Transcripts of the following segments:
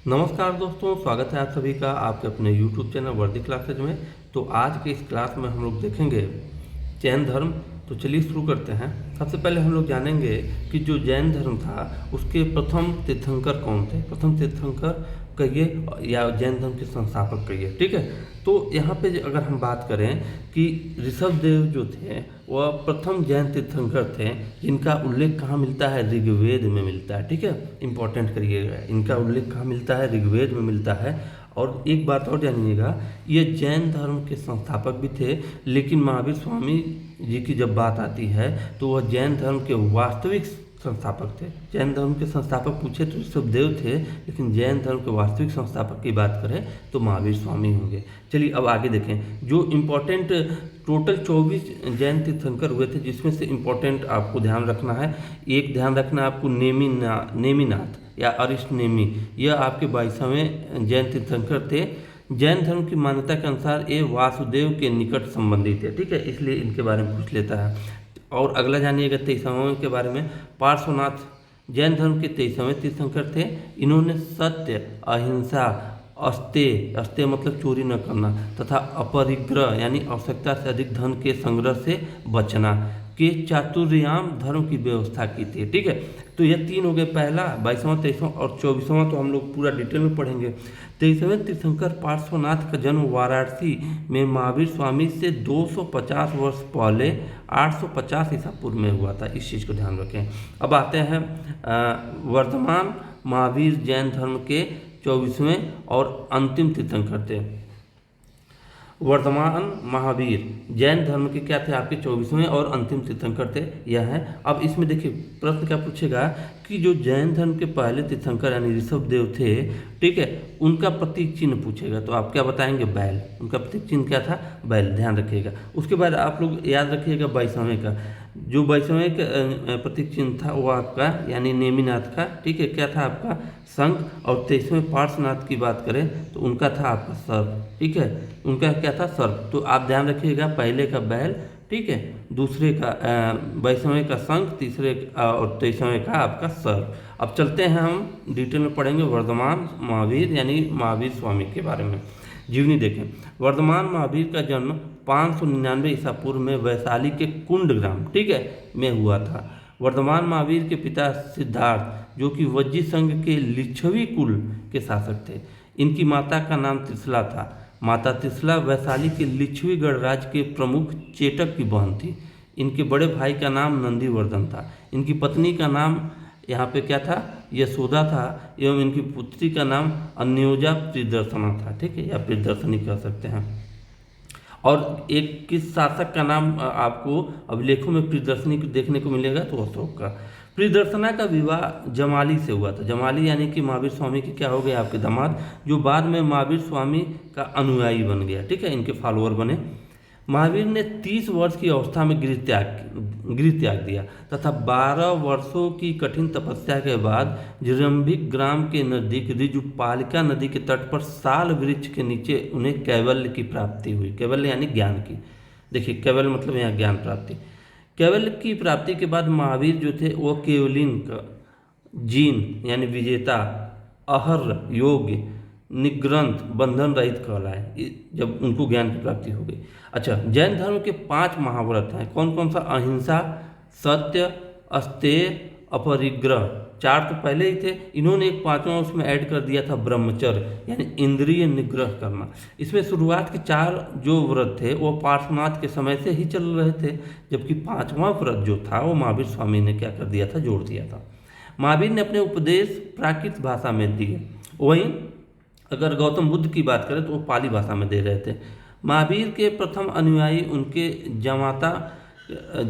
नमस्कार दोस्तों, स्वागत है आप सभी का आपके अपने YouTube चैनल वर्दी क्लासेज में। तो आज के इस क्लास में हम लोग देखेंगे जैन धर्म। तो चलिए शुरू करते हैं। सबसे पहले हम लोग जानेंगे कि जो जैन धर्म था उसके प्रथम तीर्थंकर कौन थे। प्रथम तीर्थंकर कहिए या जैन धर्म के संस्थापक कहिए, ठीक है। तो यहाँ पे अगर हम बात करें कि ऋषभ देव जो थे वह प्रथम जैन तीर्थंकर थे, जिनका उल्लेख कहाँ मिलता है, ऋग्वेद में मिलता है, ठीक है। इंपॉर्टेंट करिएगा, इनका उल्लेख कहाँ मिलता है, ऋग्वेद में मिलता है। और एक बात और जानिएगा, ये जैन धर्म के संस्थापक भी थे, लेकिन महावीर स्वामी जी की जब बात आती है तो वह जैन धर्म के वास्तविक संस्थापक थे। जैन धर्म के संस्थापक पूछे तो ऋषभ देव थे, लेकिन जैन धर्म के वास्तविक संस्थापक की बात करें तो महावीर स्वामी होंगे। चलिए अब आगे देखें। जो इम्पोर्टेंट टोटल 24 जैन तीर्थंकर हुए थे, जिसमें से इम्पोर्टेंट आपको ध्यान रखना है, एक ध्यान रखना है आपको, नेमिनाथ या अरिष्ट नेमी, यह आपके 22वें जैन तीर्थंकर थे। जैन धर्म की मान्यता के अनुसार ये वासुदेव के निकट संबंधी थे, ठीक है, इसलिए इनके बारे में पूछ लेता है। और अगला जानिएगा 23वें के बारे में। पार्श्वनाथ जैन धर्म के 23वें तीर्थंकर थे। इन्होंने सत्य, अहिंसा, अस्तेय मतलब चोरी न करना, तथा अपरिग्रह यानी आवश्यकता से अधिक धन के संग्रह से बचना के चातुर्याम धर्म की व्यवस्था की थी, ठीक है। तो ये तीन हो गए, पहला, 22वां, 23वां और 24वां तो हम लोग पूरा डिटेल में पढ़ेंगे। 23वें तीर्थंकर पार्श्वनाथ का जन्म वाराणसी में महावीर स्वामी से 250 वर्ष पहले 850 ईसा पूर्व में हुआ था। इस चीज़ को ध्यान रखें। अब आते हैं वर्धमान महावीर जैन धर्म के 24वें और अंतिम तीर्थंकर थे। वर्धमान महावीर जैन धर्म के क्या थे, आपके 24वें और अंतिम तीर्थंकर थे, यह है। अब इसमें देखिए प्रश्न क्या पूछेगा कि जो जैन धर्म के पहले तीर्थंकर यानी ऋषभ देव थे, ठीक है, उनका प्रतीक चिन्ह पूछेगा तो आप क्या बताएंगे, बैल। उनका प्रतीक चिन्ह क्या था, बैल, ध्यान रखिएगा। उसके बाद आप लोग याद रखिएगा 22वें का, जो 22वें का प्रतीक चिन्ह था वो आपका यानी नेमिनाथ का, ठीक है, क्या था आपका, शंख। और 23वें पार्श्वनाथ की बात करें तो उनका था आपका सर्प, ठीक है, उनका क्या था, सर्प। तो आप ध्यान रखिएगा, पहले का बैल, ठीक है, दूसरे का 22वें का शंख, तीसरे और 23वें का आपका सर्प। अब चलते हैं, हम डिटेल में पढ़ेंगे वर्धमान महावीर यानी महावीर स्वामी के बारे में। जीवनी देखें। वर्धमान महावीर का जन्म 599 ईसा पूर्व में वैशाली के कुंड ग्राम, ठीक है, में हुआ था। वर्धमान महावीर के पिता सिद्धार्थ, जो कि वज्जी संघ के लिच्छवी कुल के शासक थे। इनकी माता का नाम त्रिशला था। माता त्रिशला वैशाली के लिच्छवी गणराज्य के प्रमुख चेटक की बहन थी। इनके बड़े भाई का नाम नंदीवर्धन था। इनकी पत्नी का नाम यहाँ पे क्या था, यशोदा था, एवं इनकी पुत्री का नाम अन्योजा प्रियदर्शना था, ठीक है, या प्रियदर्शनी कह सकते हैं। और एक किस शासक का नाम आपको अभिलेखों में प्रियदर्शनी देखने को मिलेगा, तो अशोक का। प्रियदर्शना का विवाह जमाली से हुआ था। जमाली यानी कि महावीर स्वामी के क्या हो गए, आपके दामाद, जो बाद में महावीर स्वामी का अनुयायी बन गया, ठीक है, इनके फॉलोअर बने। महावीर ने 30 वर्ष की अवस्था में गृह त्याग दिया तथा 12 वर्षों की कठिन तपस्या के बाद जिरंभिक ग्राम के नजदीक ऋजुपालिका नदी के तट पर साल वृक्ष के नीचे उन्हें कैवल्य की प्राप्ति हुई। कैवल्य यानी ज्ञान की, देखिए कैवल्य मतलब यहाँ ज्ञान प्राप्ति। कैवल्य की प्राप्ति के बाद महावीर जो थे वो केवलिन का जीन यानी विजेता, अहर, योग्य, निग्रंथ, बंधन रहित कहलाए, जब उनको ज्ञान की प्राप्ति हो गई। अच्छा, जैन धर्म के 5 महाव्रत हैं, कौन कौन सा, अहिंसा, सत्य, अस्तेय, अपरिग्रह, 4 तो पहले ही थे, इन्होंने एक 5वां उसमें ऐड कर दिया था, ब्रह्मचर्य यानी इंद्रिय निग्रह करना। इसमें शुरुआत के 4 जो व्रत थे वो पार्श्वनाथ के समय से ही चल रहे थे, जबकि 5वां व्रत जो था वो महावीर स्वामी ने क्या कर दिया था, जोड़ दिया था। महावीर ने अपने उपदेश प्राकृत भाषा में दिए। वहीं अगर गौतम बुद्ध की बात करें तो वो पाली भाषा में दे रहे थे। महावीर के प्रथम अनुयायी उनके जमाता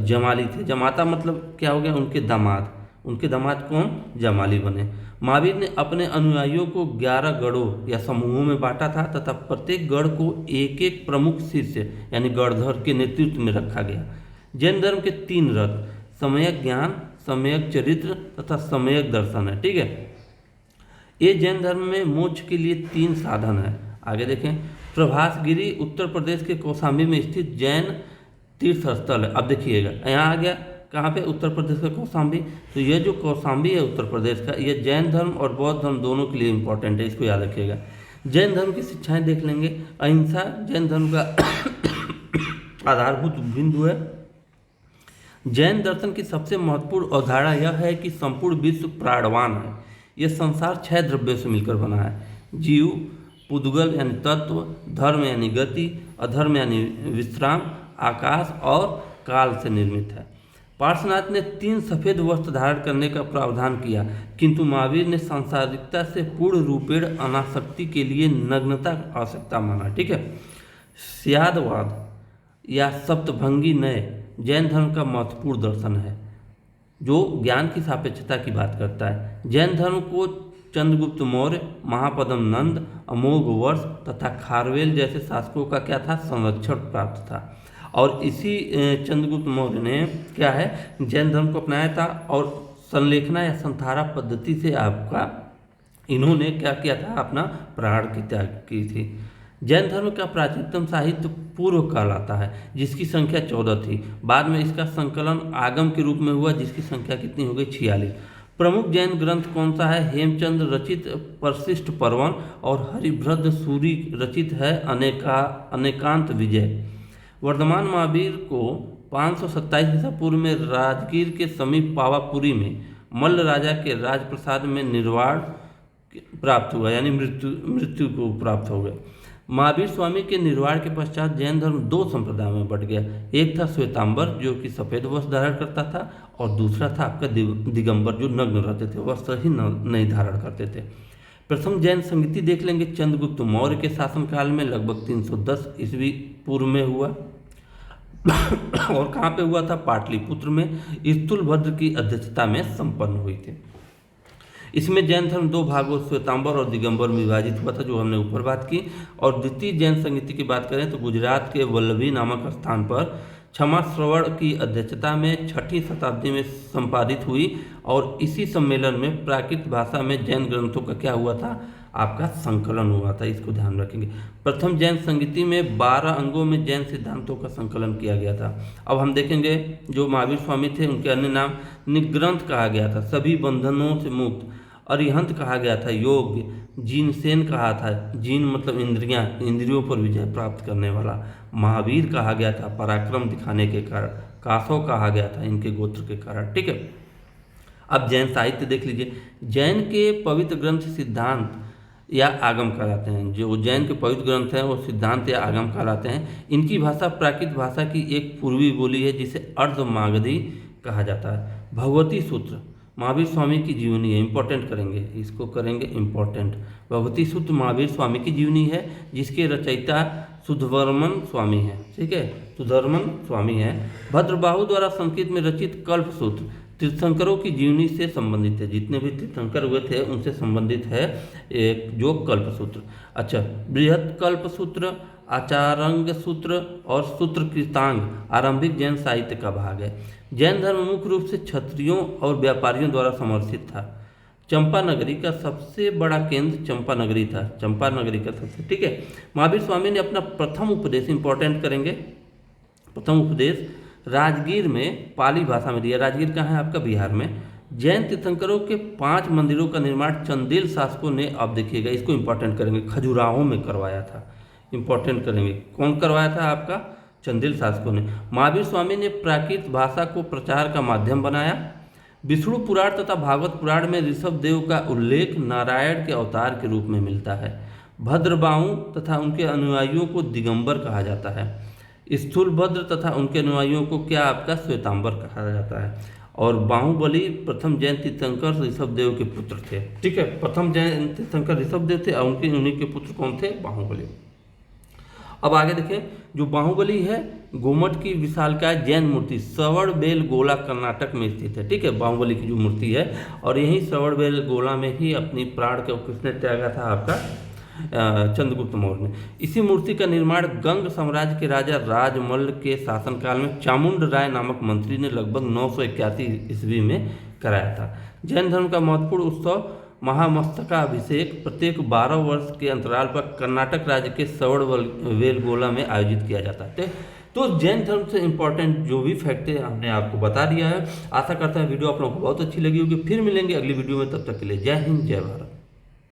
जमाली थे। जमाता मतलब क्या हो गया, उनके दामाद। उनके दामाद कौन, जमाली बने। महावीर ने अपने अनुयायियों को 11 गढ़ों या समूहों में बांटा था तथा प्रत्येक गढ़ को एक एक प्रमुख शिष्य यानी गढ़धर के नेतृत्व में रखा गया। जैन धर्म के 3 रथ, सम्यक ज्ञान, सम्यक चरित्र तथा सम्यक दर्शन है, ठीक है। ये जैन धर्म में मोक्ष के लिए 3 साधन है। आगे देखें। प्रभासगिरी उत्तर प्रदेश के कौशाम्बी में स्थित जैन तीर्थ स्थल है। अब देखिएगा यहाँ आ गया कहाँ पे? उत्तर प्रदेश का कौशाम्बी। तो ये जो कौशाम्बी है उत्तर प्रदेश का, ये जैन धर्म और बौद्ध धर्म दोनों के लिए इम्पोर्टेंट है, इसको याद रखिएगा। जैन धर्म की शिक्षाएं देख लेंगे। अहिंसा जैन धर्म का आधारभूत बिंदु है। जैन दर्शन की सबसे महत्वपूर्ण अवधारणा यह है कि संपूर्ण विश्व प्राणवान है। यह संसार 6 द्रव्यों से मिलकर बना है: जीव, पुद्गल यानी तत्व, धर्म यानी गति, अधर्म यानी विश्राम, आकाश और काल से निर्मित है। पार्श्वनाथ ने 3 सफ़ेद वस्त्र धारण करने का प्रावधान किया, किंतु महावीर ने सांसारिकता से पूर्ण रूपेण अनासक्ति के लिए नग्नता आवश्यकता माना। ठीक है। स्यादवाद या सप्तभंगी नय जैन धर्म का महत्वपूर्ण दर्शन है, जो ज्ञान की सापेक्षता की बात करता है। जैन धर्म को चंद्रगुप्त मौर्य, महापद्म नंद, अमोघ वर्ष तथा खारवेल जैसे शासकों का क्या था? संरक्षण प्राप्त था। और इसी चंद्रगुप्त मौर्य ने क्या है? जैन धर्म को अपनाया था और संलेखना या संथारा पद्धति से आपका इन्होंने क्या किया था? अपना प्राण की त्याग की थी। जैन धर्म का प्राचीनतम साहित्य पूर्व काल आता है, जिसकी संख्या 14 थी। बाद में इसका संकलन आगम के रूप में हुआ, जिसकी संख्या कितनी हो गई? 46। प्रमुख जैन ग्रंथ कौन सा है? हेमचंद्र रचित परशिष्ट पर्वन और हरिभद्र सूरि रचित है अनेकांत विजय। वर्धमान महावीर को 527 ईसा पूर्व में राजगीर के समीप पावापुरी में मल्ल राजा के राजप्रसाद में निर्वाण प्राप्त हुआ, यानी मृत्यु को प्राप्त हो गया। महावीर स्वामी के निर्वाण के पश्चात जैन धर्म 2 संप्रदायों में बढ़ गया। एक था श्वेतांबर, जो कि सफ़ेद वस्त्र धारण करता था, और दूसरा था आपका दिगंबर, जो नग्न रहते थे, वस्त्र ही नहीं धारण करते थे। प्रथम जैन संगीति देख लेंगे। चंद्रगुप्त मौर्य के शासनकाल में लगभग 310 ईस्वी पूर्व में हुआ। और कहाँ पे हुआ था? पाटलिपुत्र में स्थूलभद्र की अध्यक्षता में संपन्न हुई थी। इसमें जैन धर्म 2 भागों श्वेतांबर और दिगंबर में विभाजित हुआ था, जो हमने ऊपर बात की। और द्वितीय जैन संगीति की बात करें तो गुजरात के वल्लभी नामक स्थान पर क्षमा श्रवण की अध्यक्षता में 6वीं शताब्दी में संपादित हुई। और इसी सम्मेलन में प्राकृत भाषा में जैन ग्रंथों का क्या हुआ था? आपका संकलन हुआ था, इसको ध्यान रखेंगे। प्रथम जैन संगीति में 12 अंगों में जैन सिद्धांतों का संकलन किया गया था। अब हम देखेंगे जो महावीर स्वामी थे, उनके अन्य नाम निग्रंथ कहा गया था, सभी बंधनों से मुक्त। अरिहंत कहा गया था, योग। जीनसेन कहा था, जीन मतलब इंद्रियां, इंद्रियों पर विजय प्राप्त करने वाला। महावीर कहा गया था पराक्रम दिखाने के कारण। कासव कहा गया था इनके गोत्र के कारण। ठीक है। अब जैन साहित्य देख लीजिए। जैन के पवित्र ग्रंथ सिद्धांत या आगम कहलाते हैं। जो जैन के पवित्र ग्रंथ हैं वो सिद्धांत या आगम कहलाते हैं। इनकी भाषा प्राकृत भाषा की एक पूर्वी बोली है, जिसे अर्धमागधी कहा जाता है। भगवती सूत्र महावीर स्वामी की जीवनी है, इंपॉर्टेंट करेंगे, इसको करेंगे इंपॉर्टेंट। भगवती सूत्र महावीर स्वामी की जीवनी है, जिसके रचयिता सुधवर्मन स्वामी है। ठीक है, सुधवर्मन स्वामी है। भद्रबाहु द्वारा संस्कृत में रचित कल्प सूत्र तीर्थंकरों की जीवनी से संबंधित है। जितने भी तीर्थंकर हुए थे उनसे संबंधित है एक जो कल्प सूत्र। अच्छा, बृहत कल्प सूत्र, आचारंग सूत्र और सूत्र कृतांग आरंभिक जैन साहित्य का भाग है। जैन धर्म मुख्य रूप से क्षत्रियों और व्यापारियों द्वारा समर्थित था। चंपा नगरी का सबसे बड़ा केंद्र चंपा नगरी था। चंपा नगरी का सबसे, ठीक है। महावीर स्वामी ने अपना प्रथम उपदेश, इंपॉर्टेंट करेंगे, प्रथम उपदेश राजगीर में पाली भाषा में दिया। राजगीर कहाँ है? आपका बिहार में। जैन तीर्थंकरों के 5 मंदिरों का निर्माण चंदेल शासकों ने, अब देखिएगा इसको इंपॉर्टेंट करेंगे, खजुराहो में करवाया था। इंपॉर्टेंट करेंगे, कौन करवाया था? आपका चंदेल शासकों ने। महावीर स्वामी ने प्राकृत भाषा को प्रचार का माध्यम बनाया। विष्णु पुराण तथा भागवत पुराण में ऋषभ देव का उल्लेख नारायण के अवतार के रूप में मिलता है। भद्रबाहु तथा उनके अनुयायियों को दिगंबर कहा जाता है। स्थूलभद्र तथा उनके अनुयायियों को क्या आपका श्वेतांबर कहा जाता है। और बाहुबली प्रथम जैन तीर्थंकर ऋषभ देव के पुत्र थे। ठीक है, प्रथम जैन तीर्थंकर ऋषभ देव थे और उन्हीं के पुत्र कौन थे? बाहुबली। अब आगे देखें, जो बाहुबली है गोमट की विशालकाय जैन मूर्ति श्रवणबेलगोला कर्नाटक में स्थित है। ठीक है, बाहुबली की जो मूर्ति है, और यही श्रवणबेलगोला में ही अपनी प्राण को किसने त्यागा था? आपका चंद्रगुप्त मौर्य ने। इसी मूर्ति का निर्माण गंग साम्राज्य के राजा राजमल्ल के शासनकाल में चामुंड राय नामक मंत्री ने लगभग 981 ईस्वी में कराया था। जैन धर्म का महत्वपूर्ण उत्सव महामस्तकाभिषेक प्रत्येक 12 वर्ष के अंतराल पर कर्नाटक राज्य के श्रवणबेलगोला में आयोजित किया जाता है। तो जैन धर्म से इंपॉर्टेंट जो भी फैक्ट है हमने आपको बता दिया है। आशा करता है वीडियो आप लोगों को बहुत अच्छी लगी होगी। फिर मिलेंगे अगली वीडियो में, तब तक के लिए जय हिंद जय भारत।